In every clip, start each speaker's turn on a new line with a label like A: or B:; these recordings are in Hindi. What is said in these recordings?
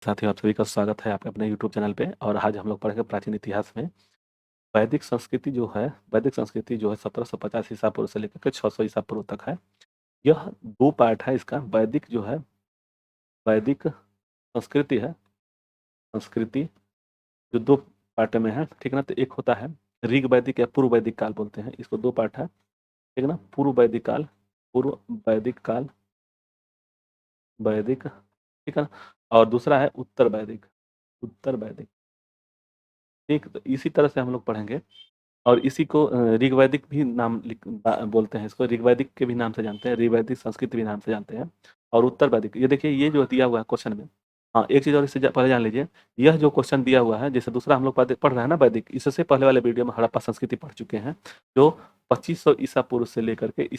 A: साथियों, आप सभी का स्वागत है आपके अपने यूट्यूब चैनल पे। और आज हम लोग पढ़ेंगे प्राचीन इतिहास में वैदिक संस्कृति जो है 1750 ईसा पूर्व से लेकर के 600 ईसा पूर्व तक है। यह दो पार्ट है इसका। वैदिक संस्कृति है, संस्कृति जो दो पार्ट में है, ठीक ना। तो एक होता है ऋग वैदिक या पूर्व वैदिक काल बोलते हैं इसको, दो पार्ट है, ठीक ना। पूर्व वैदिक काल, वैदिक, ठीक है ना। और दूसरा है उत्तर वैदिक, ठीक। तो इसी तरह से हम लोग पढ़ेंगे। और इसी को ऋग्वैदिक भी बोलते हैं इसको, ऋग्वैदिक के भी नाम से जानते हैं, ऋग्वैदिक संस्कृत भी नाम से जानते हैं। और उत्तर वैदिक, ये देखिए ये जो दिया हुआ है क्वेश्चन में। हाँ, एक चीज़ और इससे पहले जान लीजिए, यह जो क्वेश्चन दिया हुआ है, जैसे दूसरा हम लोग पढ़ रहे हैं ना वैदिक, इससे पहले वाले वीडियो में हड़प्पा संस्कृति पढ़ चुके हैं, जो 2500 ईसा पूर्व से लेकर के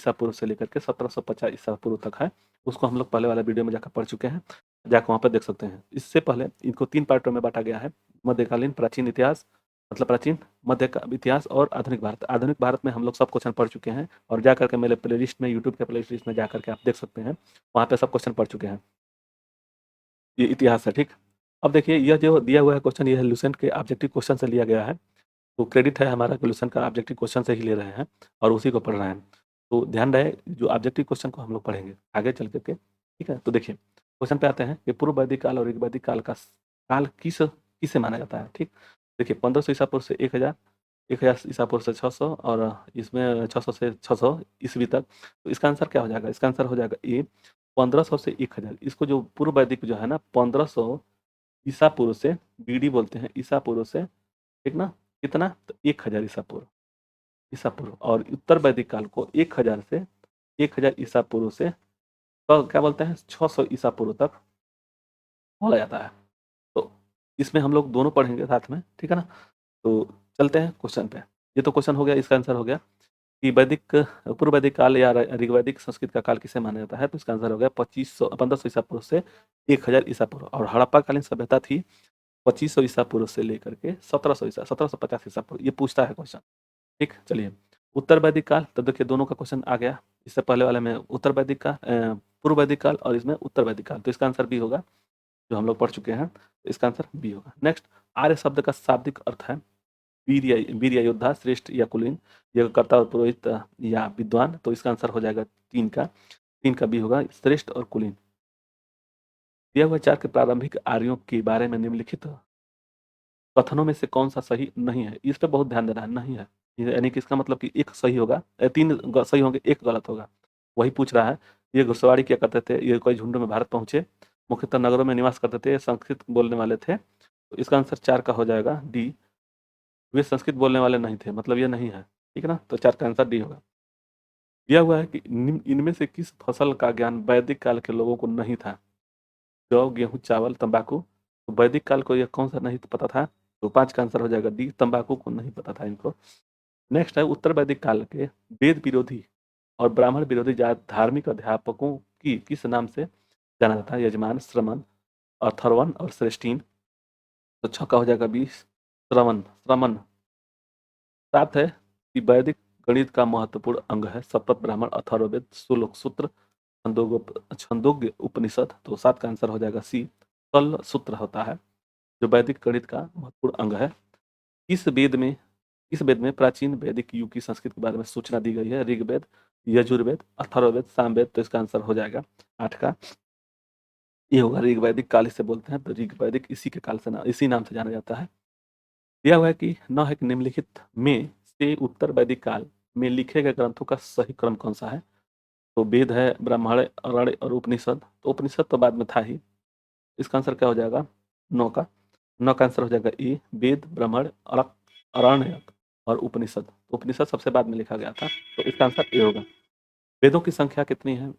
A: 1750 ईसा पूर्व तक है। उसको हम लोग पहले वाले वीडियो में जाकर पढ़ चुके हैं, जाकर वहाँ पर देख सकते हैं। इससे पहले इनको 3 पार्टों में बांटा गया है। मध्यकालीन प्राचीन इतिहास, मतलब प्राचीन मध्य का इतिहास, और आधुनिक भारत में हम लोग सब क्वेश्चन पढ़ चुके हैं। और जा करके मेरे प्लेलिस्ट में, यूट्यूब के प्लेलिस्ट में जा करके आप देख सकते हैं, वहाँ पे सब क्वेश्चन पढ़ चुके हैं। ये इतिहास है, ठीक। अब देखिए यह जो दिया हुआ है क्वेश्चन, ये है लुसेंट के ऑब्जेक्टिव क्वेश्चन से लिया गया है। तो क्रेडिट है हमारा कि लुसेंट का ऑब्जेक्टिव क्वेश्चन से ही ले रहे हैं और उसी को पढ़ रहे हैं। तो ध्यान रहे, जो ऑब्जेक्टिव क्वेश्चन को हम लोग पढ़ेंगे आगे चल करके, ठीक है। तो देखिए क्वेश्चन पे आते हैं कि पूर्व वैदिक काल और ऋग वैदिक काल का काल किसे माना जाता है, ठीक। देखिए 1500 ईसा पूर्व से 1000 ईसा पूर्व से 600, और इसमें 600 से 600 ईस्वी तक। तो इसका आंसर क्या हो जाएगा? इसका आंसर हो जाएगा ए 1500 से 1000। इसको जो पूर्व वैदिक जो है ना, 1500 ईसा पूर्व से, बीडी बोलते हैं ईसा पूर्व से, ठीक ना। कितना? तो 1000 ईसा पूर्व। और उत्तर वैदिक काल को 1000 ईसा पूर्व से तो क्या बोलते हैं, 600 ईसा पूर्व तक बोला जाता है। तो इसमें हम लोग दोनों पढ़ेंगे साथ में, ठीक है ना। तो चलते हैं क्वेश्चन पे। ये तो क्वेश्चन हो गया, इसका आंसर हो गया कि पूर्व वैदिक काल या ऋग्वैदिक संस्कृत का काल किसे माना जाता है। तो इसका आंसर हो गया 1500 ईसा पूर्व से 1000 ईसा पूर्व। और हड़प्पा कालीन सभ्यता थी 2500 ईसा पूर्व से लेकर के 1750 ईसा पूर्व। ये पूछता है क्वेश्चन, ठीक। चलिए उत्तर वैदिक काल, तो देखिए दोनों का क्वेश्चन आ गया। इससे पहले वाले में पूर्व वैदिक काल, और इसमें उत्तर वैदिक काल। तो इसका आंसर बी होगा, जो हम लोग पढ़ चुके हैं। तो इसका आंसर बी होगा। नेक्स्ट, आर्य शब्द का शाब्दिक अर्थ है वीर या योद्धा, श्रेष्ठ या कुलीन, यज्ञकर्ता और पुरोहित या विद्वान। तो इसका आंसर हो जाएगा 3 का बी होगा, श्रेष्ठ और कुलीन। दिया हुआ 4 के प्रारंभिक आर्यों के बारे में निम्नलिखित कथनों में से कौन सा सही नहीं है? इस पे बहुत ध्यान देना है, नहीं है यानी कि इसका मतलब कि एक सही होगा, 3 सही होंगे, एक गलत होगा। वही पूछ रहा है। ये घुड़सवारी किया करते थे, ये कोई झुंड में भारत पहुंचे, मुख्यतः नगरों में निवास करते थे, संस्कृत बोलने वाले थे। तो इसका आंसर 4 का हो जाएगा डी, वे संस्कृत बोलने वाले नहीं थे, मतलब ये नहीं है, ठीक है ना। तो 4 का आंसर डी होगा। दिया हुआ है कि इनमें से किस फसल का ज्ञान वैदिक काल के लोगों को नहीं था? जौ, गेहूं, चावल, तंबाकू। तो वैदिक काल को यह कौन सा नहीं पता था? तो 5 का आंसर हो जाएगा डी, तंबाकू को नहीं पता था इनको। नेक्स्ट है, उत्तर वैदिक काल के वेद विरोधी और ब्राह्मण विरोधी धार्मिक अध्यापकों की किस नाम से जाना जाता है? यजमान, श्रमण, अथर्वन और श्रेष्ठीन। तो 6 का हो जाएगा 20, श्रमण। 7 है कि वैदिक गणित का महत्वपूर्ण अंग है शतपथ ब्राह्मण, अथर्ववेद, श्लोक सूत्र, छंदोग्य उपनिषद। तो 7 का आंसर हो जाएगा सी, कल सूत्र होता है, जो वैदिक गणित का महत्वपूर्ण अंग है। इस वेद में प्राचीन वैदिक युग की संस्कृति के बारे में सूचना दी गई है। ऋग्वेद, यजुर्वेद, अथर्ववेद, सामवेद। तो इसका आंसर हो जाएगा 8 का, ये होगा ऋग्वैदिक काल इसे बोलते हैं। तो ऋग्वैदिक इसी नाम से जाना जाता है। दिया हुआ है कि न है कि निम्नलिखित में से उत्तर वैदिक काल में लिखे गए ग्रंथों का सही क्रम कौन सा है? तो वेद है, ब्राह्मण, अरण्य और उपनिषद। तो उपनिषद तो बाद में था ही। इसका आंसर क्या हो जाएगा? 9 का। 9 का आंसर हो जाएगा ए, वेद, ब्राह्मण, अरण्य और उपनिषद। तो उपनिषद सबसे बाद में लिखा गया था, तो इसका आंसर ए होगा। वेदों की संख्या कितनी है?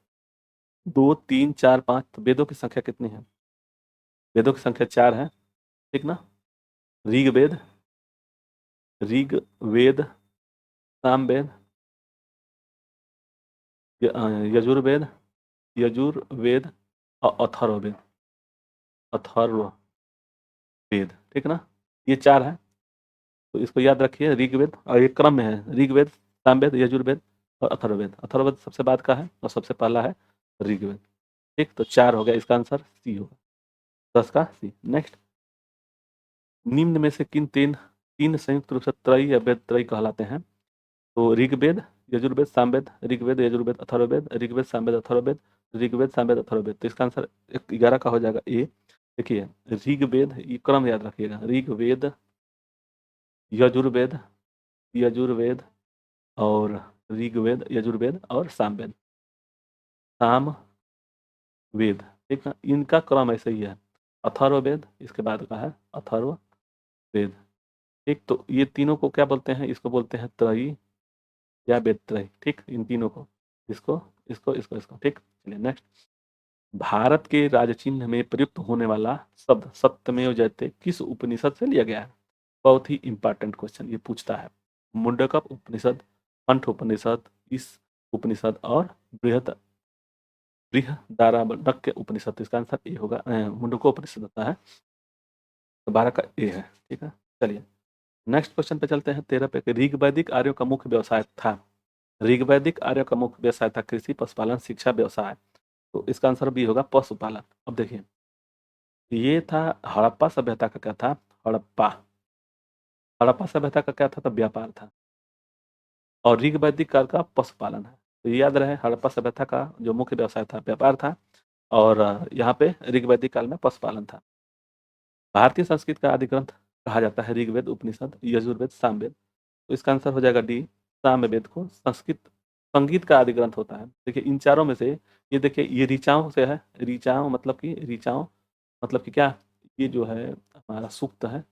A: 2, 3, 4, 5। तो वेदों की संख्या कितनी है? वेदों की संख्या 4 है, ठीक ना। ऋग्वेद, ऋग्वेद, सामवेद, यजुर्वेद, यजुर्वेद और अथर्ववेद, ठीक ना। ये 4 है, तो इसको याद रखिए। ऋग्वेद, और ये क्रम में है, ऋग्वेद, सामवेद, यजुर्वेद और अथर्ववेद। अथर्ववेद सबसे बाद का है और सबसे पहला है ऋग्वेद, ठीक। तो 4 हो गया, इसका आंसर सी होगा। 10 का सी। नेक्स्ट, निम्न में से किन तीन तीन संयुक्त रूप से त्रयी या वेद त्रयी कहलाते हैं? तो ऋग्वेद, यजुर्वेद, सामवेद। ऋग्वेद, यजुर्वेद, अथर्ववेद। ऋग्वेद, सामवेद, अथर्ववेद। ऋग्वेद, सामवेद, अथर्ववेद। तो इसका आंसर 11 का हो जाएगा ए। देखिए, ऋग्वेद, ये क्रम याद रखिएगा, ऋग्वेद, यजुर्वेद, यजुर्वेद और ऋग्वेद, यजुर्वेद और सामवेद, सामवेद, ठीक ना, इनका क्रम ऐसे ही है। अथर्ववेद इसके बाद का है अथर्ववेद, ठीक। तो ये तीनों को क्या बोलते हैं? इसको बोलते हैं त्रयी या वेद त्रयी, ठीक, इन तीनों को, इसको, इसको, इसको, इसको, ठीक। चलिए नेक्स्ट, भारत के राजचिन्ह में प्रयुक्त होने वाला शब्द सत्यमेव जयते किस उपनिषद से लिया गया है? बहुत ही इंपॉर्टेंट क्वेश्चन ये पूछता है। मुंडकप उपनिषद, कंठ उपनिषद, इस उपनिषद और बृहदारण्यक उपनिषद। इसका आंसर ए होगा, मुंडको उपनिषद होता है, तो 12 का ए है, ठीक है। चलिए नेक्स्ट क्वेश्चन पे चलते हैं, 13 पे। ऋग्वैदिक आर्यों का मुख्य व्यवसाय था, ऋग्वैदिक आर्यों का मुख्य व्यवसाय था कृषि, पशुपालन, शिक्षा, व्यवसाय। तो इसका आंसर भी होगा पशुपालन। अब देखिए, ये था हड़प्पा सभ्यता का, क्या था? हड़प्पा, हड़प्पा सभ्यता का क्या था? तो व्यापार था। और ऋग्वैदिक काल का पशुपालन है। तो ये याद रहे, हड़प्पा सभ्यता का जो मुख्य व्यवसाय था व्यापार था, और यहाँ पे ऋग्वैदिक काल में पशुपालन था। भारतीय संस्कृत का आदि ग्रंथ कहा जाता है ऋग्वेद, उपनिषद, यजुर्वेद, सामवेद। तो इसका आंसर हो जाएगा डी, सामवेद को संस्कृत संगीत का आदि ग्रंथ होता है। देखिए इन चारों में से, ये देखिए ये ऋचाओं से है, ऋचाओं मतलब कि ऋचाओं मतलब कि क्या, ये जो है हमारा सूक्त है।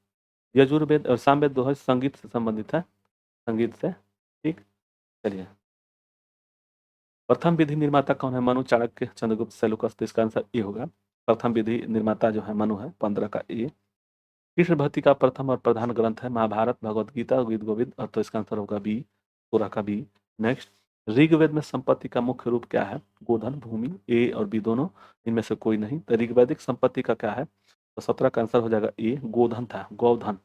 A: यजुर्वेद और सामवेद जो है संगीत से संबंधित है, संगीत से, ठीक। चलिए, प्रथम विधि निर्माता कौन है? मनु, चाणक्य, चंद्रगुप्त, सेलुकस। तो इसका आंसर ए होगा, प्रथम विधि निर्माता जो है मनु है, 15 का ए। कृष्ण भक्ति का प्रथम और प्रधान ग्रंथ है महाभारत, भगवत गीता, गीत गोविंद। और तो इसका आंसर होगा बी, पूरा का बी। नेक्स्ट, ऋग्वेद में संपत्ति का मुख्य रूप क्या है? गोधन, भूमि, ए और बी दोनों, इनमें से कोई नहीं। तो ऋग्वैदिक संपत्ति का क्या है? तो 17 का आंसर हो जाएगा ए, गोधन था, गोधन।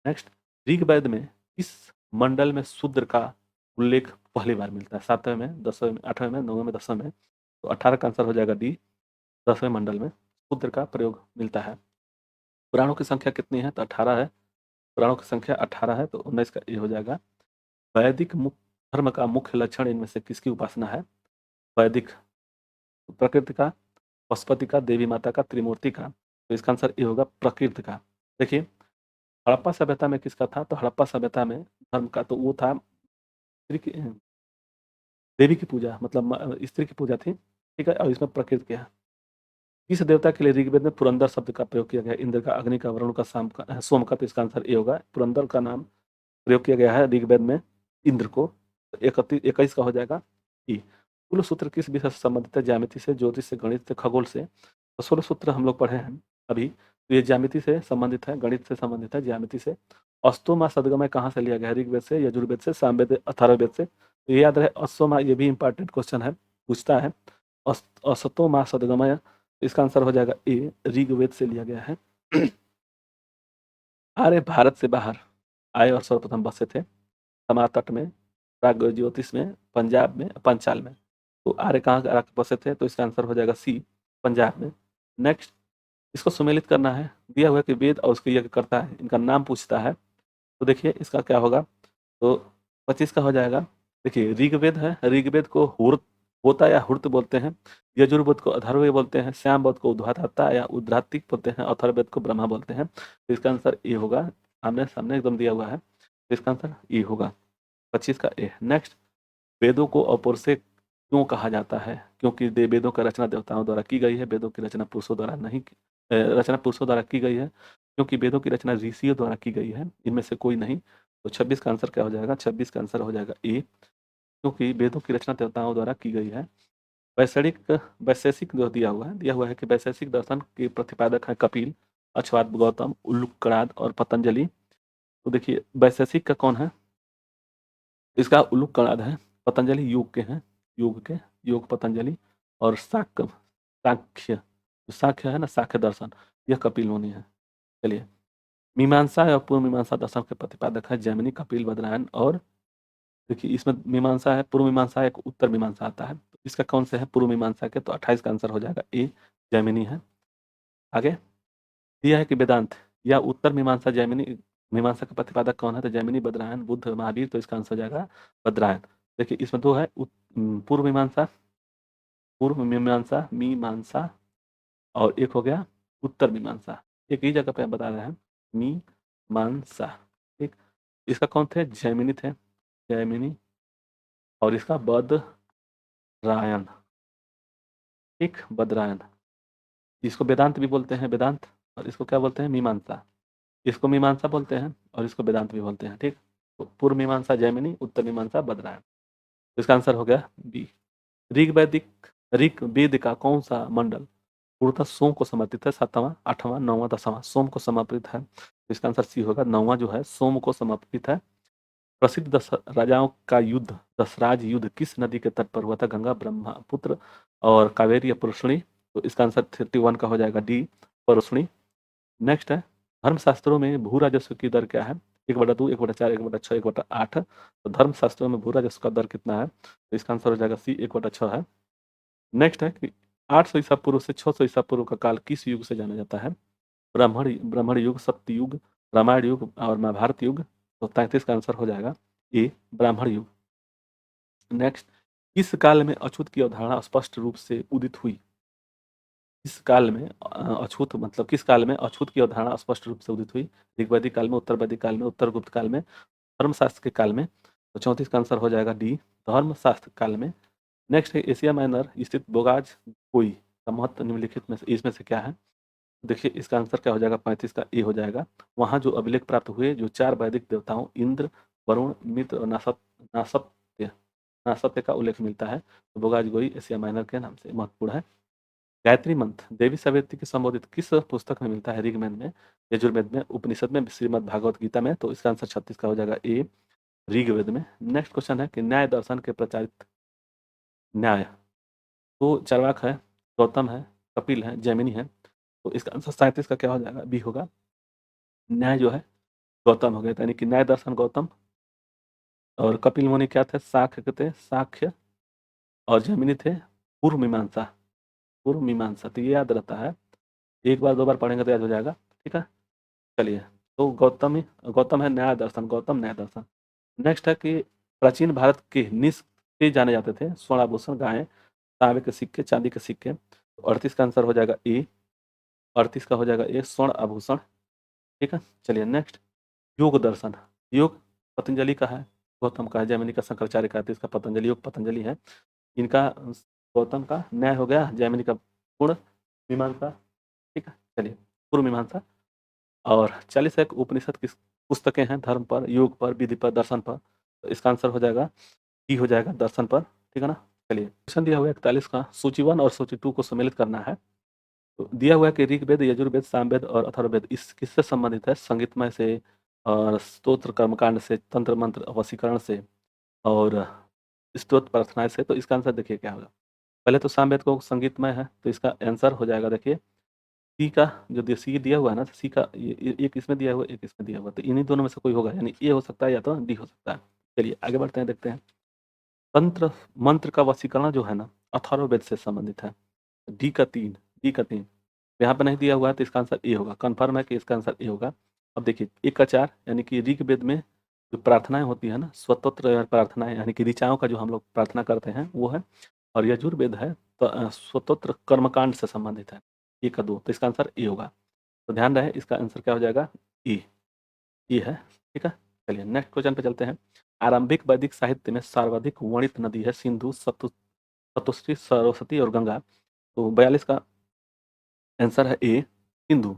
A: नेक्स्ट, ऋग्वेद में किस मंडल में शूद्र का उल्लेख पहली बार मिलता है? 7वें में, 10वें में, 8वें में, 9वें में, 10वें में। तो 18 का आंसर हो जाएगा डी, 10वें मंडल में शूद्र का प्रयोग मिलता है। पुराणों की संख्या कितनी है? तो 18 है, पुराणों की संख्या 18 है, तो 19 का ये हो जाएगा। वैदिक धर्म का मुख्य लक्षण इनमें से किसकी उपासना है? वैदिक, प्रकृति का, पशुपति का, देवी माता का, त्रिमूर्ति का। तो इसका आंसर ये होगा प्रकृति का। देखिए, हड़प्पा सभ्यता में किसका था? तो हड़प्पा सभ्यता में धर्म का तो वो था देवी की पूजा, मतलब स्त्री की पूजा थी, ठीक है। और इसमें प्रकृति क्या है? किस देवता के लिए ऋग्वेद में पुरंदर शब्द का प्रयोग किया गया? इंद्र का, अग्नि का, वरुण का, शाम का, सोम का। तो इसका आंसर ये होगा, पुरंदर का नाम प्रयोग किया गया है ऋग्वेद में इंद्र को। 21 का हो जाएगा ई। कुल सूत्र किस विषय से संबंधित है? ज्यामिति से, ज्योतिष से, गणित से, खगोल से। तो 16 सूत्र हम लोग पढ़े हैं अभी, तो ये ज्यामिति से संबंधित है, गणित से संबंधित है, ज्यामिति से। अस्तोमा सदगमय कहाँ से लिया गया है? ऋग्वेद से, यजुर्वेद से, सामवेद, अथर्ववेद से। तो ये याद रहे, अस्तोमा, ये भी इंपॉर्टेंट क्वेश्चन है, पूछता है। अस्तोमा सदगमय, इसका आंसर हो जाएगा ए, ऋग्वेद से लिया गया है। आर्य भारत से बाहर आए और सर्वप्रथम बसे थे समा तट में, प्राग ज्योतिष में, पंजाब में, पंचाल में। तो आर्य कहाँ आके बसे थे? तो इसका आंसर हो जाएगा सी, पंजाब में। नेक्स्ट, इसको सुमेलित करना है, दिया हुआ है कि वेद और उसके यज्ञ करता है, इनका नाम पूछता है। तो देखिए इसका क्या होगा, तो 25 का हो जाएगा। देखिए ऋग्वेद है, ऋग्वेद को हुर्त होता या हुर्त बोलते हैं, यजुर्वेद को अथर्ववेद बोलते हैं, सामवेद को उद्धाता या उद्धातिक बोलते हैं, अथर्ववेद को ब्रह्मा बोलते हैं। तो इसका आंसर ए होगा, आमने सामने एकदम दिया हुआ है, तो इसका आंसर ए होगा, 25 का ए। नेक्स्ट, वेदों को अपौरुषेय क्यों कहा जाता है? क्योंकि वेदों का रचना देवताओं द्वारा की गई है, वेदों की रचना पुरुषों द्वारा नहीं रचना पुरुषों द्वारा की गई है, क्योंकि वेदों की रचना ऋषियों द्वारा की गई है, इनमें से कोई नहीं। तो 26 का आंसर क्या हो जाएगा? 26 का आंसर हो जाएगा ए, क्योंकि वेदों की रचना देवताओं द्वारा की गई है। वैशेषिक जो दिया हुआ है कि वैशेषिक दर्शन के प्रतिपादक है कपिल, अक्षवाद, गौतम, उल्लूकणाद और पतंजलि। तो देखिए वैशेषिक का कौन है? इसका उल्लूकणाद है, पतंजलि योग के हैं, योग के, योग पतंजलि। और साक्ष्य, जो साक्ष्य है ना, साक्ष्य दर्शन, यह कपिल मुनि है। चलिए, मीमांसा और पूर्व मीमांसा दर्शन के प्रतिपादक है जैमिनी, कपिल, बदनायन। और देखिए इसमें मीमांसा है, पूर्व मीमांसा, एक उत्तर मीमांसा आता है। तो इसका कौन से है पूर्व मीमांसा के? तो 28 का आंसर हो जाएगा ए, जैमिनी है। आगे, दिया है कि वेदांत या उत्तर मीमांसा जैमिनी मीमांसा का प्रतिपादक कौन है? तो जैमिनी, बद्रायन, बुद्ध, महावीर। तो इसका आंसर हो जाएगा बद्रायन। देखिए इसमें दो है, पूर्व मीमांसा, पूर्व मीमांसा मीमांसा, और एक हो गया उत्तर मीमांसा। एक ही जगह पे हम बता रहे हैं, मीमांसा। ठीक, इसका कौन थे? जैमिनी थे, जैमिनी, और इसका बद्रायन। ठीक, बद्रायन। इसको वेदांत भी बोलते हैं, वेदांत। और इसको क्या बोलते हैं? मीमांसा। इसको मीमांसा बोलते हैं और इसको वेदांत भी बोलते हैं। ठीक, तो पूर्व मीमांसा जैमिनी, उत्तर मीमांसा बद्रायन। तो इसका आंसर हो गया बी। ऋग वेद का कौन सा मंडल पूर्णतः सोम को समर्पित है? 7वां, 8वां, 9वां, 10वां? सोम को समर्पित है, तो इसका आंसर सी होगा, 9वां जो है सोम को समर्पित है। प्रसिद्ध दस राजाओं का युद्ध, दशराज युद्ध किस नदी के तट पर हुआ था? गंगा, ब्रह्मपुत्र, और कावेरी या पुरुषणी? तो इसका आंसर 31 का हो जाएगा डी, पुरुषणी। नेक्स्ट है, धर्मशास्त्रों में भू राजस्व की दर क्या है? 1/2, 1/4, 1/6, 1/8? तो धर्मशास्त्रों में भू राजस्व का दर कितना है? तो इसका आंसर हो जाएगा सी, 1/6 है। नेक्स्ट है कि 800 ईसा पूर्व से 600 ईसा पूर्व का काल किस युग से जाना जाता है? ब्राह्मण युग, सत्य युग, रामायण युग, और महाभारत युग? तो 33 का आंसर हो जाएगा ए, ब्राह्मण युग। नेक्स्ट, किस काल में अछूत की अवधारणा स्पष्ट रूप से उदित हुई? किस काल में अछूत मतलब किस काल में अछूत की अवधारणा स्पष्ट रूप से उदित हुई? ऋग्वैदिक काल में, उत्तर वैदिक काल में, उत्तर गुप्त काल में, धर्मशास्त्र के काल में? तो 34 का आंसर हो जाएगा डी, धर्मशास्त्र काल में। नेक्स्ट है, एशिया माइनर स्थित बोगाज कोई का महत्व निम्नलिखित में से इसमें से क्या है? देखिए इसका आंसर क्या हो जाएगा? 35 का ए हो जाएगा। वहाँ जो अभिलेख प्राप्त हुए, जो 4 वैदिक देवताओं इंद्र, वरुण, मित्र और नासत्य नासत्य का उल्लेख मिलता है, तो बोगाज गोई एशिया माइनर के नाम से महत्वपूर्ण है। गायत्री मंत्र देवी सवेती के संबोधित किस पुस्तक में मिलता है? ऋग्वेद में, यजुर्वेद में, उपनिषद में, श्रीमद् भागवत गीता में? तो इसका आंसर 36 का हो जाएगा ए, ऋग्वेद में। नेक्स्ट क्वेश्चन है कि न्याय दर्शन के प्रचारित न्याय, तो चार्वाक है, गौतम है, कपिल है, जैमिनी है? तो इसका आंसर 37 का क्या हो जाएगा? बी होगा। न्याय जो है गौतम हो गया, यानी कि न्याय दर्शन गौतम। और कपिल मुनि क्या थे? साख्य के थे, साख्य। और जैमिनी थे पूर्व मीमांसा, पूर्व मीमांसा। तो ये याद रहता है, एक बार 2 बार पढ़ेंगे तो याद हो जाएगा। ठीक है, चलिए। तो गौतम है न्याय दर्शन, गौतम न्याय दर्शन। नेक्स्ट है कि प्राचीन भारत के निष्क्रिय जाने जाते थे स्वर्ण आभूषण, गायें, तांबे के सिक्के, चांदी के सिक्के? तो 38 का आंसर हो जाएगा ए, 38 का हो जाएगा ए, स्वर्ण आभूषण। ठीक है, चलिए नेक्स्ट, योग दर्शन। योग पतंजलि का है, गौतम का है, जैमिनी का शंकराचार्य का है, तो इसका पतंजलि योग पतंजलि है। इनका गौतम का न्याय हो गया, जैमिनी का पूर्ण मीमांसा। ठीक है, चलिए पूर्व मीमांसा। और 40 एक उपनिषद किस पुस्तकें हैं? धर्म पर, योग पर, विधि पर, दर्शन पर? तो इसका आंसर हो जाएगा डी हो जाएगा, दर्शन पर। ठीक है ना। चलिए क्वेश्चन दिया हुआ है 41 का, सूची 1 और सूची 2 को सम्मिलित करना है। तो दिया हुआ है कि ऋग्वेद, यजुर्वेद, सामवेद और अथर्ववेद इस किससे संबंधित है? संगीतमय से, और स्तोत्र कर्मकांड से, तंत्र मंत्र वशीकरण से, और स्तोत्र प्रार्थनाएं से? तो इसका आंसर देखिए क्या होगा। पहले तो सामवेद को संगीतमय है, तो इसका आंसर हो जाएगा, देखिए सी का, जो सी दिया हुआ है ना, सी का एक इसमें दिया हुआ, एक इसमें दिया हुआ, तो इन्हीं दोनों में से कोई होगा, यानी ए हो सकता है या तो डी हो सकता है। चलिए आगे बढ़ते हैं, देखते हैं। तंत्र मंत्र का वशीकरण जो है ना, अथर्ववेद से संबंधित है। डी का 3, डी का 3 यहाँ पर नहीं दिया हुआ है, तो इसका आंसर ए होगा। कन्फर्म है कि इसका आंसर ए होगा। अब देखिए 1 का 4, यानी कि ऋग्वेद में जो प्रार्थनाएं होती है ना, स्वतंत्र प्रार्थनाएं, यानी कि ऋचाओं का जो हम लोग प्रार्थना करते हैं वो है। और यजुर्वेद है तो स्वतंत्र कर्मकांड से संबंधित है। 1 का 2, तो इसका आंसर ए होगा। तो ध्यान रहे, इसका आंसर क्या हो जाएगा? ए, ए है। ठीक है, चलिए नेक्स्ट क्वेश्चन पे चलते हैं। आरंभिक वैदिक साहित्य में सर्वाधिक वर्णित नदी है सिंधु, सतुश्री, सरस्वती और गंगा? तो 42 का आंसर है ए, सिंधु।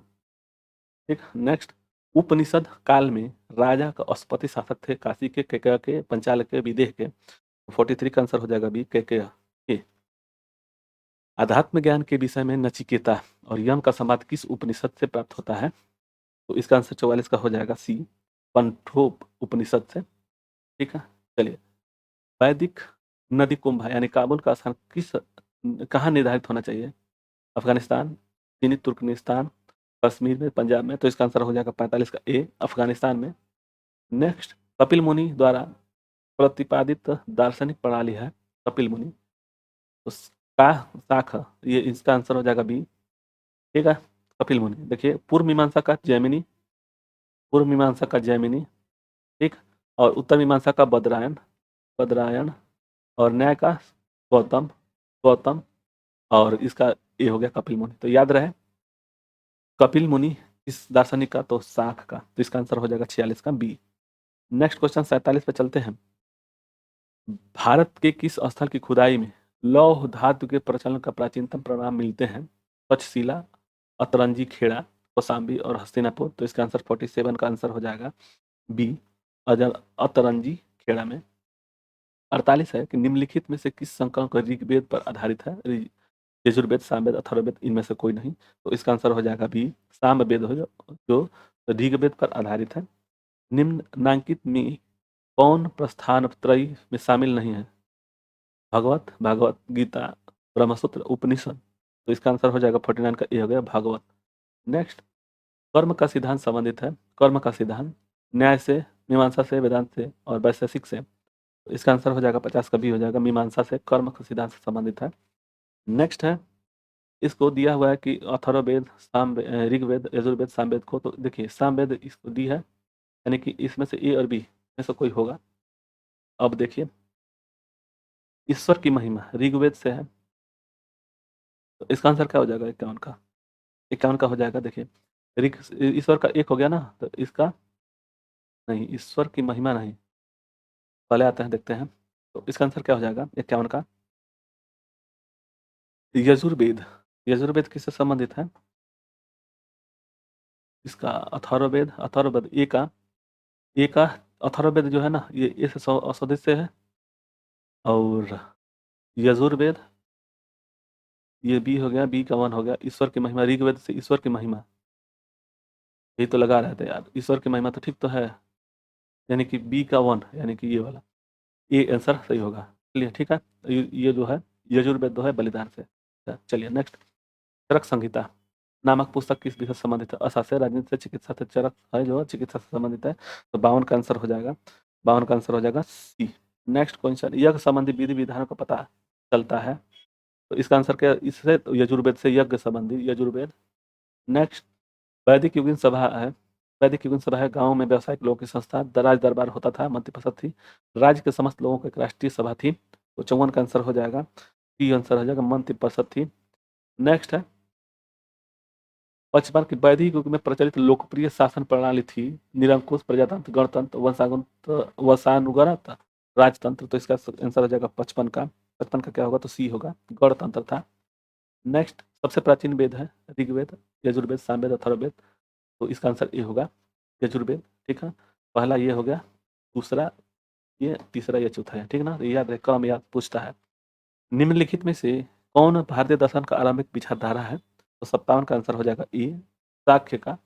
A: ठीक, नेक्स्ट, उपनिषद काल में राजा का अस्पति शासक थे काशी के, केकया के, पंचाल के, विदेह के? 43 का आंसर हो जाएगा बी, केकया के। अध्यात्म ज्ञान के विषय में नचिकेता और यम का संवाद किस उपनिषद से प्राप्त होता है? तो इसका आंसर 44 का हो जाएगा सी, पंठोप उपनिषद से। ठीक है, चलिए। वैदिक नदी कुंभ यानी काबुल का स्थान कहाँ निर्धारित होना चाहिए? अफगानिस्तान, चीनी तुर्कमेनिस्तान, कश्मीर में, पंजाब में? तो इसका आंसर हो जाएगा 45 का ए, अफगानिस्तान में। नेक्स्ट, कपिल मुनि द्वारा प्रतिपादित दार्शनिक प्रणाली है कपिल मुनि, तो का शाख, ये इसका आंसर हो जाएगा बी। ठीक है, कपिल मुनि। देखिए पूर्व मीमांसा का जैमिनी, पूर्व मीमांसा का जैमिनी, ठीक, और उत्तर मीमांसा का बदरायण, बदरायण, और न्याय का गौतम, गौतम, और इसका ये हो गया कपिल मुनि। तो याद रहे कपिल मुनि इस दार्शनिक का, तो शाख का, तो इसका आंसर हो जाएगा 46 का बी। नेक्स्ट क्वेश्चन 47 पे चलते हैं। भारत के किस स्थल की खुदाई में लौह धातु के प्रचलन का प्राचीनतम प्रमाण मिलते हैं? तक्षशिला, अतरंजी खेड़ा, कौशाम्बी और हस्तिनापुर। तो इसका आंसर 47 का आंसर हो जाएगा बी, अजर अतरंजी खेड़ा में। 48 है कि निम्नलिखित में से किस संकल्प का ऋग्वेद पर आधारित है? यजुर्वेद, सामवेद, अथर्ववेद, इनमें से कोई नहीं। तो इसका आंसर हो जाएगा बी, सामवेद हो जो ऋग्वेद पर आधारित है। निम्नलिखित में कौन प्रस्थान त्रयी में शामिल नहीं है? भागवत, भागवत गीता, ब्रह्मसूत्र, उपनिषद। तो इसका आंसर हो जाएगा 49 का ए हो गया भागवत। नेक्स्ट, कर्म का सिद्धांत संबंधित है, कर्म का सिद्धांत न्याय से, मीमांसा से, वेदांत से और वैशेषिक से। तो इसका आंसर हो जाएगा 50 का बी हो जाएगा, मीमांसा से, कर्म का सिद्धांत से संबंधित है। नेक्स्ट है, इसको दिया हुआ है कि अथर्ववेद, ऋग्वेद, यजुर्वेद, सामवेद को, तो देखिए सामवेद इसको दी है, यानी कि इसमें से ए और बी में से कोई होगा। अब देखिए ईश्वर की महिमा ऋग्वेद से है, तो इसका आंसर क्या हो जाएगा? 51 का, 51 का हो जाएगा। देखिए ऋग, ईश्वर का एक हो गया ना, तो इसका नहीं, ईश्वर की महिमा नहीं, पहले आते हैं देखते हैं। तो इसका आंसर क्या हो जाएगा 51 का? यजुर्वेद, यजुर्वेद किससे संबंधित है? इसका अथर्ववेद, अथर्ववेद ए का, ए का अथर्ववेद जो है ना, ये इस औषधि से है, और यजुर्वेद ये बी हो गया, बी का 1 हो गया। ईश्वर की महिमा, ऋग्वेद से ईश्वर की महिमा, यही तो लगा रहे थे यार, ईश्वर की महिमा तो ठीक तो है, यानी कि बी का 1, यानी कि ये वाला, ये आंसर सही होगा। चलिए ठीक है, ये जो है यजुर्वेद जो है बलिदान से। चलिए नेक्स्ट, चरक संहिता नामक पुस्तक किस विषय से संबंधित है? अशास्त्रीय, राजनीति से, चिकित्सा से, चरक है जो चिकित्सा से संबंधित है। तो 52 का आंसर हो जाएगा, 52 का आंसर हो जाएगा सी। नेक्स्ट क्वेश्चन, यज्ञ संबंधी विधि विधानों का पता चलता है? तो इसका आंसर क्या? इससे तो यजुर्वेद से, यज्ञ संबंधी यजुर्वेद। नेक्स्ट, वैदिक युगीन सभा है, वैदिक युगीन सभा है गाँव में व्यावसायिक लोगों की संस्था, दराज दरबार होता था, मंत्रिपरिषद थी, राज्य के समस्त लोगों की एक राष्ट्रीय सभा थी। तो 54 का आंसर हो जाएगा, टी आंसर हो जाएगा, मंत्रिपरिषद थी। नेक्स्ट है, 55 की वैदिक युग में प्रचलित लोकप्रिय शासन प्रणाली थी निरंकुश, प्रजातंत्र, गणतंत्र, वंशानुगत, राजतंत्र। तो इसका आंसर हो जाएगा 55 का, 55 का क्या होगा? तो सी होगा, गणतंत्र था। नेक्स्ट, सबसे प्राचीन वेद है ऋग्वेद, यजुर्वेद, सामवेद, अथर्ववेद। तो इसका आंसर ए होगा, यजुर्वेद। ठीक है, पहला ये हो गया, दूसरा ये, तीसरा ये, चौथा है। ठीक ना, तो याद रहे, क्रम याद पूछता है। निम्नलिखित में से कौन भारतीय दर्शन का आरंभिक विचारधारा है? तो 57 का आंसर हो जाएगा ए, साक्य का।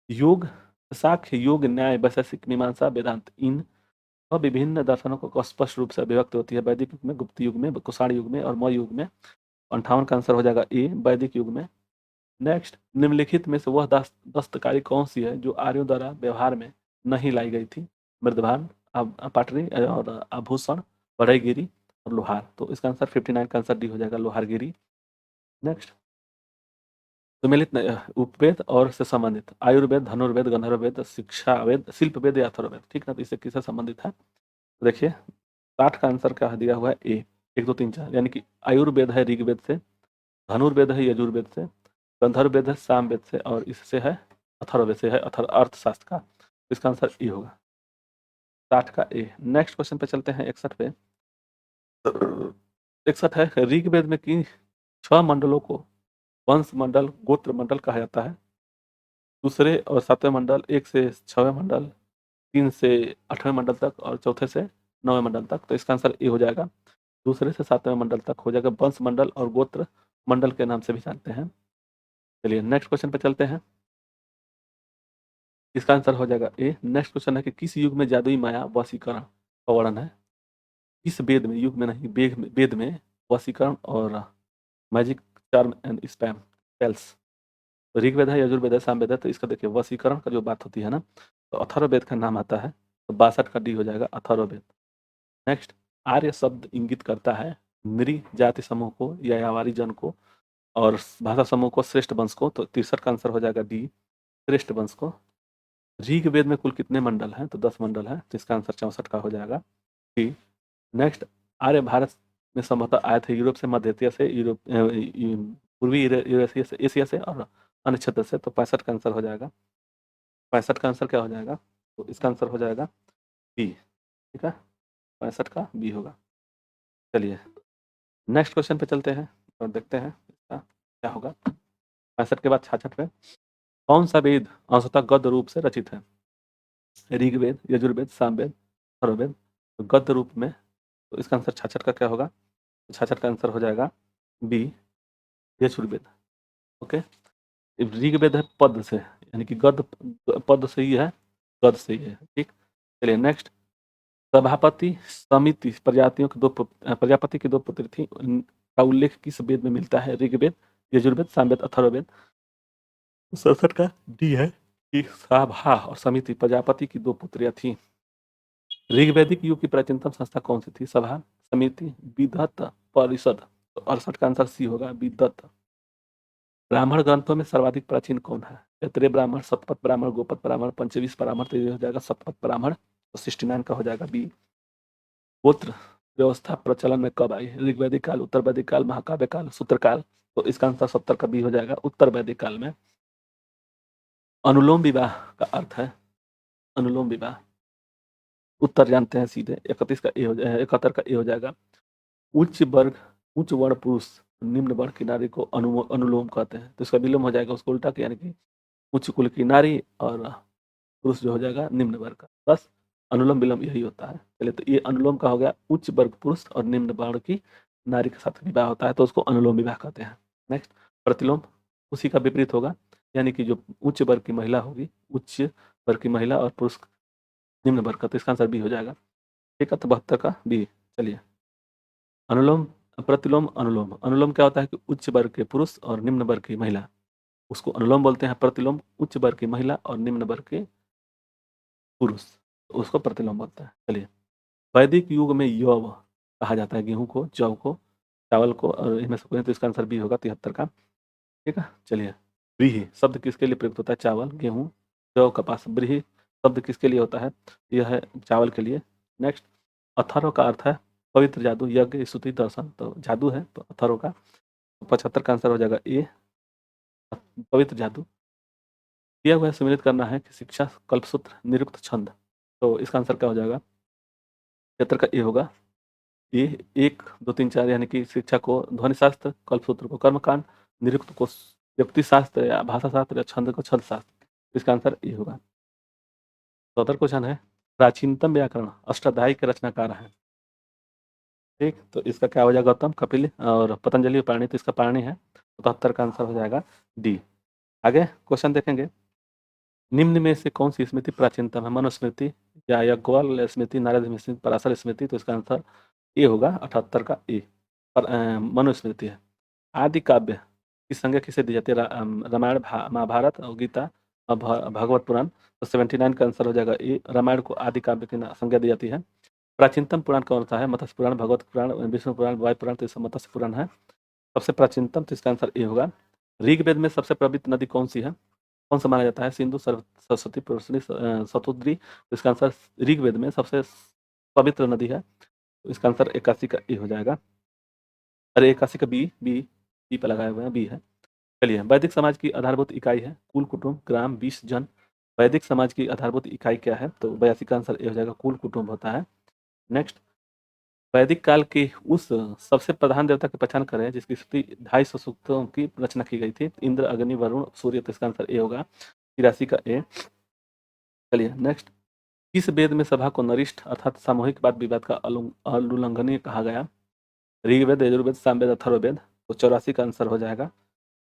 A: योग, साक्य, योग, न्याय, वैशेषिक, मीमांसा, वेदांत, इन विभिन्न दर्शनों को स्पष्ट रूप से अभिव्यक्त होती है वैदिक युग में, गुप्त युग में, कुषाण युग में और मौर्य युग में। 58 का आंसर हो जाएगा ए, वैदिक युग में। नेक्स्ट, निम्नलिखित में से वह दस्तकारी कौन सी है जो आर्यों द्वारा व्यवहार में नहीं लाई गई थी? मृदभान, पाटरी और आभूषण, बढ़ईगिरी और लोहार। तो इसका आंसर 59 का आंसर डी हो जाएगा, लोहारगिरी। नेक्स्ट, सुमेलित उपवेद और से संबंधित आयुर्वेद, धनुर्वेद, गंधर्ववेद, शिक्षा वेद, शिल्प वेद या अथर्ववेद। ठीक ना, तो इससे किससे संबंधित है? तो देखिए 60 का आंसर क्या दिया हुआ है? ए, 1 2 3 4, यानी कि आयुर्वेद है ऋग्वेद से, धनुर्वेद है यजुर्वेद से, गंधर्ववेद है सामवेद से, और इससे है अथर्ववेद से है, अर्थशास्त्र का। तो इसका आंसर ए होगा, 60 का ए। नेक्स्ट क्वेश्चन पे चलते हैं, 61 पे। 61 है, ऋग्वेद में किन 6 मंडलों को वंश मंडल, गोत्र मंडल कहा जाता है? दूसरे और 7वें मंडल, 1 से 6वें मंडल, 3 से 8वें मंडल तक और चौथे से 9वें मंडल तक। तो इसका आंसर ए हो जाएगा, दूसरे से 7वें मंडल तक हो जाएगा, वंश मंडल और गोत्र मंडल के नाम से भी जानते हैं। चलिए नेक्स्ट क्वेश्चन पे चलते हैं, इसका आंसर हो जाएगा ए। नेक्स्ट क्वेश्चन है कि किस युग में जादुई माया वशीकरण का वर्णन है? किस वेद में, युग में नहीं, वेद में वशीकरण और magic charm and spam spells. तो ऋग्वेद है, यजुर्वेद है, सामवेद है। तो इसका देखिए वशीकरण का जो बात होती है ना, तो अथर्ववेद का नाम आता है। तो 62 का डी हो जाएगा, अथर्ववेद। नेक्स्ट, आर्य शब्द इंगित करता है नृ जाति समूह को या यावारी जन को? और भाषा समूह को श्रेष्ठ वंश को, तो 63 का आंसर हो जाएगा डी, श्रेष्ठ वंश को। ऋग्वेद में कुल कितने मंडल हैं, तो 10 मंडल हैं, तो इसका आंसर 64 का हो जाएगा डी। नेक्स्ट, आर्य भारत में संभवतः आए थे यूरोप से, मध्य एशिया से, पूर्वी यूरेशिया से, एशिया से और अन्य क्षेत्र से, तो 65 का आंसर हो जाएगा। 65 का आंसर क्या हो जाएगा, तो इसका आंसर हो जाएगा बी। ठीक है, 65 का बी होगा। चलिए नेक्स्ट क्वेश्चन पे चलते हैं और देखते हैं इसका क्या होगा। 65 के बाद 66 में कौन सा वेद अंशतः गद्य रूप से रचित है? ऋग्वेद, यजुर्वेद, सामवेद, अथर्ववेद। तो गद्य रूप में, तो इसका आंसर 66 का क्या होगा, 66 का आंसर हो जाएगा बी, यजुर्वेद। ओके, ऋग्वेद है पद से, यानी कि गद्य पद से ही है, गद्य से ही है। ठीक, चलिए नेक्स्ट, सभापति समिति प्रजातियों की प्रजापति की 2 पुत्री थी, का उल्लेख किस वेद में मिलता है? ऋग्वेद, यजुर्वेद, सामवेद, अथर्ववेद। 67 का डी है कि सभा और समिति प्रजापति की 2 पुत्रियां थी। ऋग्वैदिक युग की प्राचीनतम संस्था कौन सी थी? सभा, समिति, विधत, परिषद। तो 68 का आंसर सी होगा, विधत। ब्राह्मण ग्रंथों में सर्वाधिक प्राचीन कौन है? क्षत्रिय ब्राह्मण, शतपथ ब्राह्मण, गोपथ ब्राह्मण, पंचवीस ब्राह्मण। तो ये हो जाएगा शतपथ ब्राह्मण, तो 69 का हो जाएगा बी। गोत्र व्यवस्था प्रचलन में कब आई? ऋग्वैदिक काल, उत्तर वैदिक काल, महाकाव्य काल, सूत्र काल। तो इसका आंसर 70 का बी हो जाएगा, उत्तर वैदिक काल में। अनुलोम विवाह का अर्थ है, अनुलोम विवाह। उत्तर जानते हैं सीधे, 31 का ए हो जाएगा, 71 का ए हो जाएगा। उच्च वर्ग, उच्च वर्ण पुरुष निम्न वर्ण की नारी को अनुलोम कहते हैं, तो इसका विलोम हो जाएगा उसको उल्टा, यानी कि उच्च कुल की नारी और पुरुष जो हो जाएगा निम्न वर्ग का। बस अनुलोम विलोम यही होता है। चलिए, तो ये अनुलोम का हो गया, उच्च वर्ग पुरुष और निम्न वर्ण की नारी के साथ विवाह होता है, तो उसको अनुलोम विवाह कहते हैं। नेक्स्ट, प्रतिलोम उसी का विपरीत होगा, यानी कि जो उच्च वर्ग की महिला होगी, उच्च वर्ग की महिला और पुरुष निम्न वर्ग का, तो इसका आंसर बी हो जाएगा। ठीक है, तो 72 का बी। चलिए, अनुलोम, प्रतिलोम, अनुलोम। अनुलोम क्या होता है कि उच्च वर्ग के पुरुष और निम्न वर्ग की महिला, उसको अनुलोम बोलते हैं। प्रतिलोम उच्च वर्ग की महिला और निम्न वर्ग के पुरुष, तो उसको प्रतिलोम बोलते हैं। चलिए, वैदिक युग में यव कहा जाता है गेहूं को, जौ को, चावल को, और इनमें से कोई, तो इसका आंसर बी होगा, 73 का। ठीक है, चलिए, व्रीहि शब्द किसके लिए प्रयुक्त होता है? चावल, गेहूं, जौ, कपास। व्रीहि शब्द किसके लिए होता है? यह है चावल के लिए। नेक्स्ट, अथर्व का अर्थ है पवित्र जादू, यज्ञ, स्तुति, दर्शन। तो जादू है तो अथर्व का, तो 75 का आंसर हो जाएगा ए, पवित्र जादू। दिया हुआ है सुमिलित करना है कि शिक्षा, कल्पसूत्र, निरुक्त, छंद। तो इसका आंसर क्या हो जाएगा? 73 का ए होगा। ये 1, 2, 3, 4, यानी कि शिक्षा को ध्वनि शास्त्र, कल्पसूत्र को कर्मकांड, निरुक्त को व्यक्ति शास्त्र या भाषा शास्त्र, या छंद को छंद शास्त्र। इसका आंसर ए होगा। तो अदर क्वेश्चन है, प्राचीनतम व्याकरण अष्टाध्यायी के रचनाकार हैं। ठीक, तो इसका क्या हो जाएगा? गौतम, कपिल और पतंजलि, पाणि। तो इसका पाणि है, 77 का आंसर हो जाएगा डी। आगे क्वेश्चन देखेंगे, निम्न में से कौन सी स्मृति प्राचीनतम है? मनुस्मृति या याज्ञवल्क्य स्मृति, नारद स्मृति, पराशर स्मृति। तो इसका आंसर ए होगा, 78 का ए, मनुस्मृति है। आदि काव्य की संज्ञा किसे दी जाती है? रामायण, महाभारत और गीता और भागवत पुराण। तो 79 का आंसर हो जाएगा ए, रामायण को आदि काव्य की संज्ञा दी जाती है। प्राचीनतम पुराण कौन सा है? मत्स्य पुराण, भगवत पुराण, विष्णु पुराण, वायु पुराण। तो इसका मत्स्य पुराण है सबसे प्राचीनतम, तो इसका आंसर ए होगा। ऋग्वेद में सबसे प्रवृत्त नदी कौन सी है? कौन सा माना जाता है? सिंधु, सरस्वती, प्रवर्तनी, शतुद्री। तो इसका आंसर ऋग्वेद में सबसे पवित्र नदी है, तो इसका आंसर 81 का ए हो जाएगा। अरे 81 का बी, बी पे लगाए हुए हैं, बी है। चलिए, वैदिक समाज की आधारभूत इकाई है कुल, कुटुंब, ग्राम, 20 जन। वैदिक समाज की आधारभूत इकाई क्या है? तो 82 का आंसर ए हो जाएगा, कुल, कुटुंब होता है। नेक्स्ट, वैदिक काल के उस सबसे प्रधान देवता की पहचान करें जिसकी स्तुति 250 सूक्तों की रचना की गई थी। इंद्र, अग्नि, वरुण, सूर्य। तो इसका आंसर ए होगा, 83 का ए। चलिए नेक्स्ट, किस वेद में सभा को नरिष्ठ अर्थात सामूहिक वाद विवाद का अनुल्लंघनीय कहा गया? ऋग्वेद, यजुर्वेद, सामवेद, अथर्ववेद। तो 84 का आंसर हो जाएगा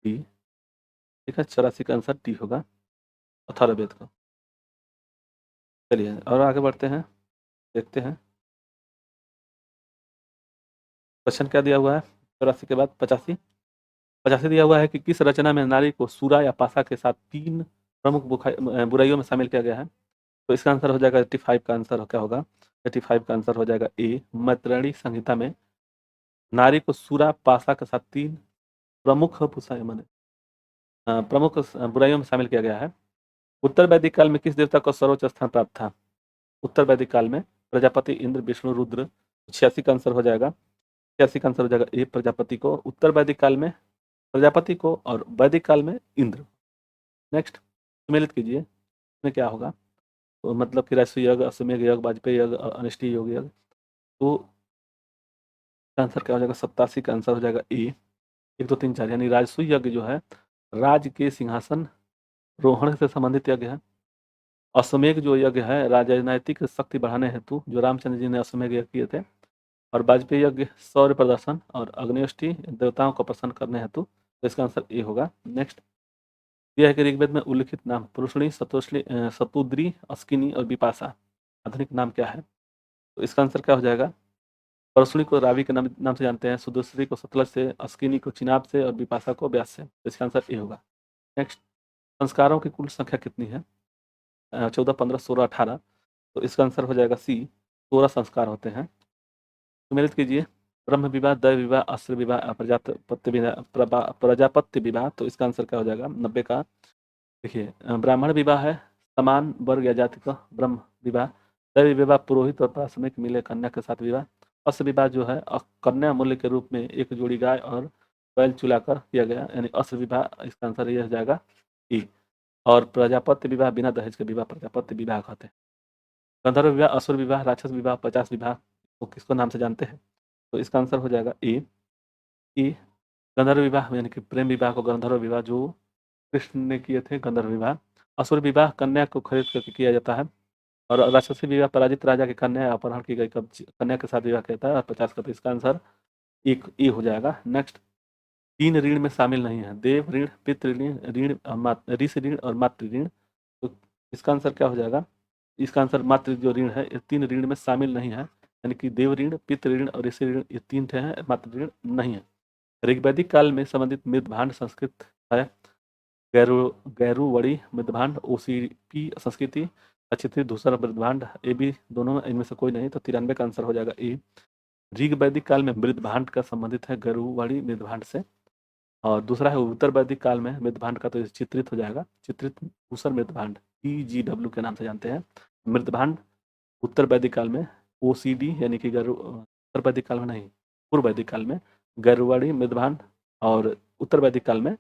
A: डी। ठीक है, 84 का आंसर डी होगा, अथर्ववेद का। चलिए और आगे बढ़ते हैं, देखते हैं क्वेश्चन क्या दिया हुआ है। 84 के बाद 85, 85 दिया हुआ है कि किस रचना में नारी को सूरा या पासा के साथ 3 प्रमुख बुराइयों में शामिल किया गया है? तो इसका आंसर हो जाएगा 85 का आंसर क्या होगा? 85 का आंसर हो जाएगा ए, मैत्रेयी संहिता में नारी को सूरा पासा के साथ 3 प्रमुख पूछा है मैंने। प्रमुख बुराइयों में शामिल किया गया है। उत्तर वैदिक काल में किस देवता को सर्वोच्च स्थान प्राप्त था? उत्तर वैदिक काल में प्रजापति, इंद्र, विष्णु, रुद्र। 86 का आंसर हो जाएगा, 86 का आंसर हो जाएगा ए, प्रजापति को। उत्तर वैदिक काल में प्रजापति को और वैदिक काल में इंद्र। नेक्स्ट सम्मिलित कीजिए, इसमें क्या होगा? तो मतलब कि राजसूय यज्ञ, अश्वमेध यज्ञ, वाजपेयी यज्ञ, अनिष्टि योग यज्ञ। तो आंसर क्या हो जाएगा? 87 का आंसर हो जाएगा ए, 1 2 3 4। यानी राजसूय यज्ञ जो है राज के सिंहासन रोहण से संबंधित यज्ञ है। अश्वमेध जो यज्ञ है राजनैतिक शक्ति बढ़ाने हेतु जो रामचंद्र जी ने अश्वमेध यज्ञ किए थे। और वाजपेयी यज्ञ शौर्य प्रदर्शन और अग्निष्टि देवताओं को प्रसन्न करने हेतु। तो इसका आंसर ए होगा। नेक्स्ट यह है कि ऋग्वेद में उल्लिखित नाम पुरुषणी, शतुद्री, अस्किनी और विपाशा आधुनिक नाम क्या है? तो इसका आंसर क्या हो जाएगा? परशुणी को रावि के नाम से जानते हैं, सुदूसरी को सतलज से, अस्किनी को चिनाब से और विपाशा को व्यास से। तो इसका आंसर ए होगा। नेक्स्ट संस्कारों की कुल संख्या कितनी है? 14, 15, 16, 18। तो इसका आंसर हो जाएगा सी, 16 संस्कार होते हैं। सम्मिलित कीजिए, ब्रह्म विवाह, दैव विवाह, अस्त्र विवाह, प्रजापत्य विवाह, प्रजापत्य विवाह। तो इसका आंसर क्या हो जाएगा? 90 का। देखिए ब्राह्मण विवाह है समान वर्ग या जाति का ब्रह्म विवाह। दैव विवाह पुरोहित और प्राथमिक मिले कन्या के साथ विवाह। अस्त्र विवाह जो है कन्या मूल्य के रूप में एक जोड़ी गाय और बैल चुलाकर किया गया, यानी अस्त्र विवाह। इसका आंसर यह हो जाएगा ई। और प्रजापत्य विवाह बिना दहेज के विवाह प्रजापत्य विवाह कहते हैं। गंधर्व विवाह, असुर विवाह, राक्षस विवाह, 50 विवाह तो किसको नाम से जानते हैं? तो इसका आंसर हो जाएगा ए, ई। गंधर्व विवाह यानी कि प्रेम विवाह को गंधर्व विवाह जो कृष्ण ने किए थे गंधर्व विवाह। असुर विवाह कन्या को खरीद करके किया जाता है। और राक्षसी विवाह पराजित राजा की कन्या अपहरण की गई कन्या के साथ विवाह कहता है। और 50 का। तो इसका आंसर एक ए हो जाएगा। नेक्स्ट 3 ऋण में शामिल नहीं है, देव ऋण, पितृ ऋण, ऋषि ऋण और मातृ ऋण। तो इसका आंसर क्या हो जाएगा? इसका आंसर मातृ जो ऋण है ये 3 ऋण में शामिल नहीं है, यानी कि देव ऋण, पितृ ऋण और ऋषि ऋण ये 3 थे हैं, मातृ ऋण नहीं है। ऋग्वैदिक काल में संबंधित मृदभांड संस्कृत है गैरुवड़ी मृदभांड, ओसीपी संस्कृति, अचित्रित धूसर मृदभांड, ए बी दोनों में इनमें से कोई नहीं। तो 93 का आंसर हो जाएगा ए। ऋग्वैदिक काल में मृदभांड का संबंधित है गैरुवड़ी मृदभांड से। और दूसरा है उत्तर वैदिक काल में मृदभांड का, तो चित्रित हो जाएगा, चित्रित धूसर मृदभांड, EGW के नाम से जानते हैं। मृदभांड उत्तर वैदिक काल में OCD यानी कि उत्तर वैदिक काल में नहीं, पूर्व वैदिक काल में गैरुवाड़ी मृदभांड। और उत्तर वैदिक काल में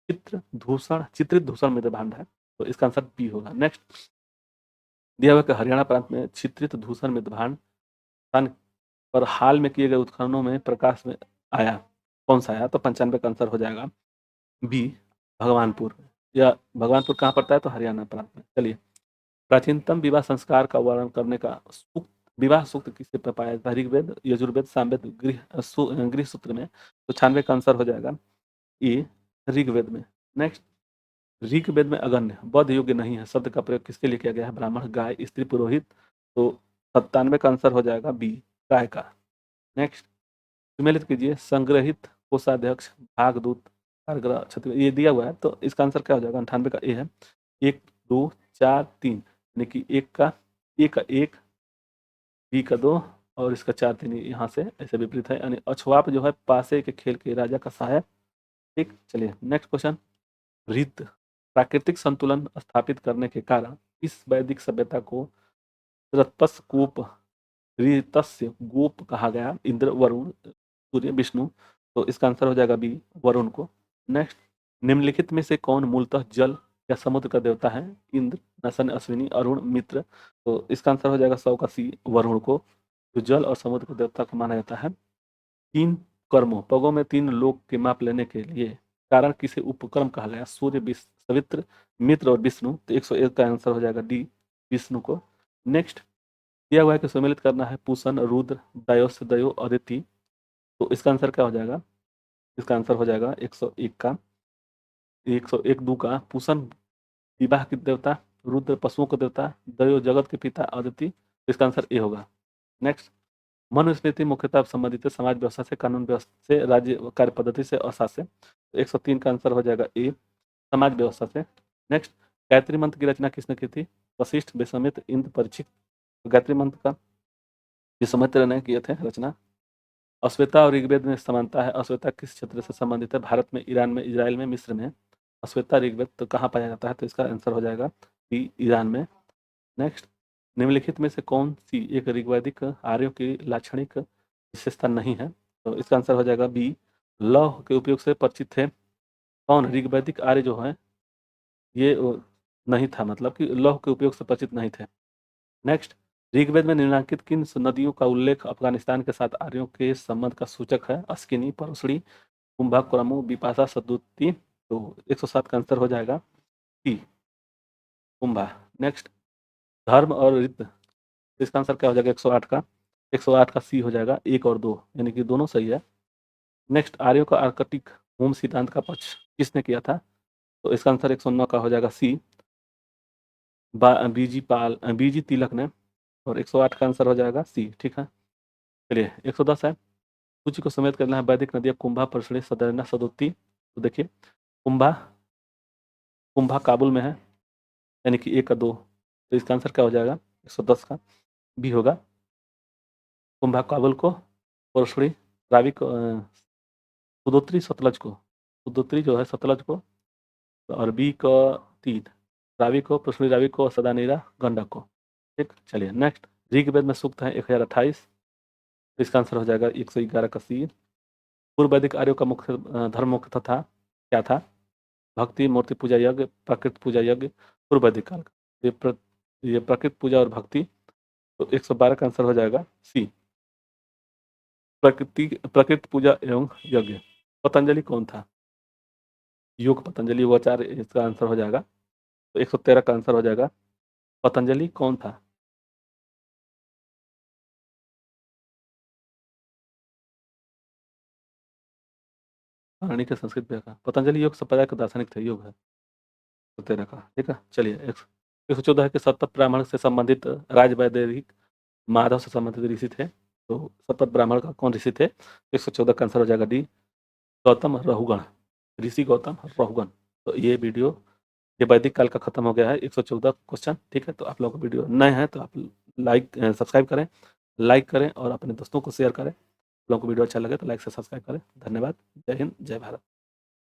A: चित्रित धूसर मृदभांड है। तो इसका आंसर बी होगा। नेक्स्ट दिया हुआ कि हरियाणा प्रांत में चित्रित धूसर मृदभांड स्थान पर हाल में किए गए उत्खननों में प्रकाश में आया, कौन सा आया? तो 95 का आंसर हो जाएगा बी, भगवानपुर। या भगवानपुर कहाँ पड़ता है? तो हरियाणा प्रांत में। चलिए प्राचीनतम विवाह संस्कार का वर्णन करने का सूक्त, विवाह सूक्त किसे पाया जाता है? ऋग्वेद, यजुर्वेद, सामवेद, गृह सूत्र में। तो 96 का आंसर हो जाएगा ए, ऋग्वेद में। नेक्स्ट ऋग्वेद में अगन्य वध योग्य नहीं है शब्द का प्रयोग किसके लिए किया गया है? ब्राह्मण, गाय, स्त्री, पुरोहित। तो 97 का आंसर हो जाएगा बी, गाय का। नेक्स्ट सम्मिलित कीजिए, संग्रहित कोषाध्यक्ष, भागदूत, कारग्रह, क्षत्रिय, ये दिया हुआ है। तो इसका आंसर क्या हो जाएगा? 98 का ए है। 1 2 4 3 यानी कि एक का एक, बी का 2 और इसका 4 3 यहाँ से ऐसे विपरीत है। यानी अछुआप जो है पासे के खेल के राजा का सहायक। ठीक, चलिए नेक्स्ट क्वेश्चन। ऋत प्राकृतिक संतुलन स्थापित करने के कारण इस वैदिक सभ्यता को रत्पस कूप ऋतस्य गोप कहा गया? इंद्र, वरुण, सूर्य, विष्णु। तो इसका आंसर हो जाएगा बी, वरुण को। नेक्स्ट निम्नलिखित में से कौन मूलतः जल या समुद्र का देवता है? इंद्र, नसन, अश्विनी, अरुण, मित्र। तो इसका आंसर हो जाएगा 100 का सी, वरुण को, जो जल और समुद्र के देवता को माना जाता है। 3 कर्मों पगों में 3 लोक के माप लेने के लिए कारण किसे उपक्रम कहा गया? सूर्य, सवित्र, मित्र और विष्णु। तो 101 का आंसर हो जाएगा डी, विष्णु को। नेक्स्ट दिया हुआ है कि सम्मिलित करना है पूषण, रुद्र, दयोस, दयो, अदिति। तो इसका आंसर क्या हो जाएगा? इसका आंसर हो जाएगा 101 का, 101 2 का। पूषण विवाह के देवता, रुद्र पशुओं के देवता, दयो जगत के पिता, अदिति। तो इसका आंसर ए होगा। नेक्स्ट मनुस्मृति मुख्यतः संबंधित है समाज व्यवस्था से, कानून व्यवस्था से, राज्य कार्य पद्धति से और शासन से। तो 103 का आंसर हो जाएगा ए, समाज व्यवस्था से। नेक्स्ट गायत्री मंत्र की रचना किसने की थी? वशिष्ठ, विश्वामित्र, इंद्र, परीक्षित। गायत्री मंत्र का विश्वामित्र ने किए थे रचना। अश्वेता और ऋग्वेद में समानता है। अश्वेता किस क्षेत्र से संबंधित है? भारत में, ईरान में, इजराइल में, मिस्र में। अश्वेता ऋग्वेद तो कहाँ पाया जाता है? तो इसका आंसर हो जाएगा बी, ईरान में। नेक्स्ट, निम्नलिखित में से कौन सी एक ऋग्वैदिक आर्यों की लाक्षणिक विशेषता नहीं है? तो इसका आंसर हो जाएगा बी, लौह के उपयोग से परिचित थे। कौन ऋग्वैदिक आर्य जो है ये नहीं था, मतलब कि लौह के उपयोग से परिचित नहीं थे। नेक्स्ट, ऋग्वेद में निम्नलिखित किन नदियों का उल्लेख अफगानिस्तान के साथ आर्यों के संबंध का सूचक है? अस्किनी, परसड़ी, कुंभा, कुरमु, बिपाशा, सदुती। तो 107 का आंसर हो जाएगा सी, कुंभा। नेक्स्ट, धर्म और रित, इसका आंसर क्या हो जाएगा? 108 का, 108 का सी हो जाएगा, 1 और 2 यानी कि दोनों सही है। नेक्स्ट, आर्यों का आर्कटिक होम सिद्धांत का पक्ष किसने किया था? तो इसका आंसर 109 का हो जाएगा सी, बीजी तिलक ने। और 108 का आंसर हो जाएगा सी, ठीक है। चलिए 110 है, सूची को समेत करना है। वैदिक नदियाँ कुंभा, परसड़ी, सदरना, सदुती। तो देखिए, कुंभा, कुंभा काबुल में है, यानी कि 1 का 2। तो इसका आंसर क्या हो जाएगा? 110 का बी होगा, कुंभा काबुल को, परसड़ी रावी को, सदोत्री सतलज को, सदोत्री जो है सतलज को, और बी को 3 रावी को, परसड़ी रावी को, सदानीरा गंडक को। ठीक, चलिए नेक्स्ट, ऋग्वेद में सूक्त है 1028। तो इसका आंसर हो जाएगा 111 का सी। पूर्व वैदिक आर्यों का मुख्य धर्म मुख्य था, क्या था? भक्ति, मूर्ति पूजा, यज्ञ, प्राकृत पूजा, यज्ञ। पूर्व वैदिक काल का ये प्राकृत पूजा और भक्ति। तो 112 का आंसर हो जाएगा सी, प्राकृत पूजा एवं यज्ञ। पतंजलि कौन था? योग पतंजलि, वो आचार्य, इसका आंसर हो जाएगा। तो 113 का आंसर हो जाएगा, पतंजलि कौन था? पाणिनि के संस्कृत व्याकरण। पतंजलि योग संप्रदाय के दार्शनिक थे, योग है 113 का, ठीक है। चलिए 114 है कि सतत ब्राह्मण से संबंधित राजवैदिक माधव से संबंधित ऋषि थे। तो सतत ब्राह्मण का कौन ऋषि थे? 114 का आंसर हो जाएगा डी, गौतम रहुगण, ऋषि गौतम रहुगण। तो ये वीडियो, ये वैदिक काल का खत्म हो गया है, 114 क्वेश्चन, ठीक है। तो आप लोगों को वीडियो नए हैं तो आप सब्सक्राइब करें, लाइक करें और अपने दोस्तों को शेयर करें। आप लोगों को वीडियो अच्छा लगे तो लाइक से सब्सक्राइब करें। धन्यवाद। जय हिंद, जय भारत।